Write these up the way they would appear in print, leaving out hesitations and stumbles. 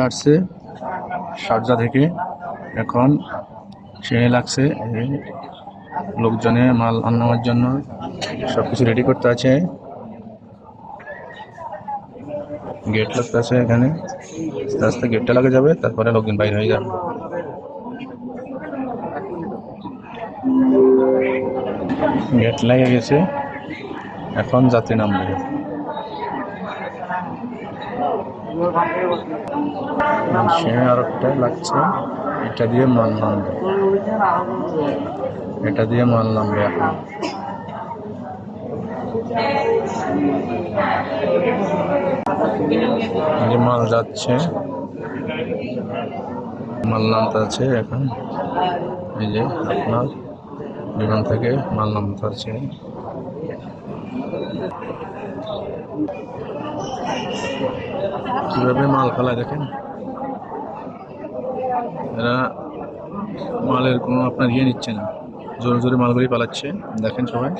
আসছে শারজা থেকে, এখন ট্রেনে লাগছে। লোকজনে মাল আনানোর জন্য সবকিছু রেডি করতে আছে। গেট লাগতে আছে এখানে, আস্তে আস্তে গেটটা লাগে যাবে, তারপরে লোকজন বাইরে হয়ে যাবে। গেট লাগে গেছে, এখন যাত্রী নামবে। সে আর একটা লাগছে, এটা দিয়ে মাল নামবে, এটা দিয়ে মাল নামবে এখন। যে মাল যাচ্ছে, মাল নামতে আছে এখন। এই যে আপনার বিমান থেকে মাল নামতে আছে। কিভাবে মাল ফেলায় দেখেন, এরা মালের কোনো আপনার ইয়ে নিচ্ছে না, জোরে জোরে মালগুলি পালাচ্ছে। দেখেন সবাই,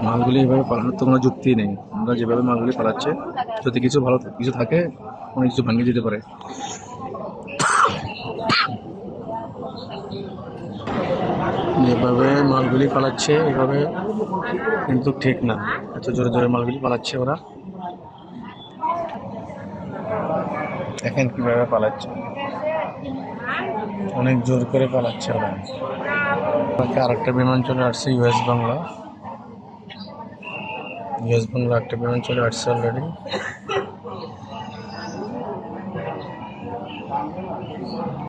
মালগুলি এভাবে পালানোর তো কোনো যুক্তি নেই। আমরা যেভাবে মালগুলি পালাচ্ছে, যদি কিছু ভালো কিছু থাকে, অনেক কিছু ভাঙিয়ে যেতে পারে। যেভাবে মালগুলি পালাচ্ছে এভাবে কিন্তু ঠিক না, এত জোরে জোরে মালগুলি পালাচ্ছে ওরা। দেখেন কিভাবে পালাচ্ছে, অনেক জোর করে পালাচ্ছে ওরা। আরেকটা বিমান চলে আসছে, ইউএস বাংলা একটা বিমান চলে আসছে অলরেডি।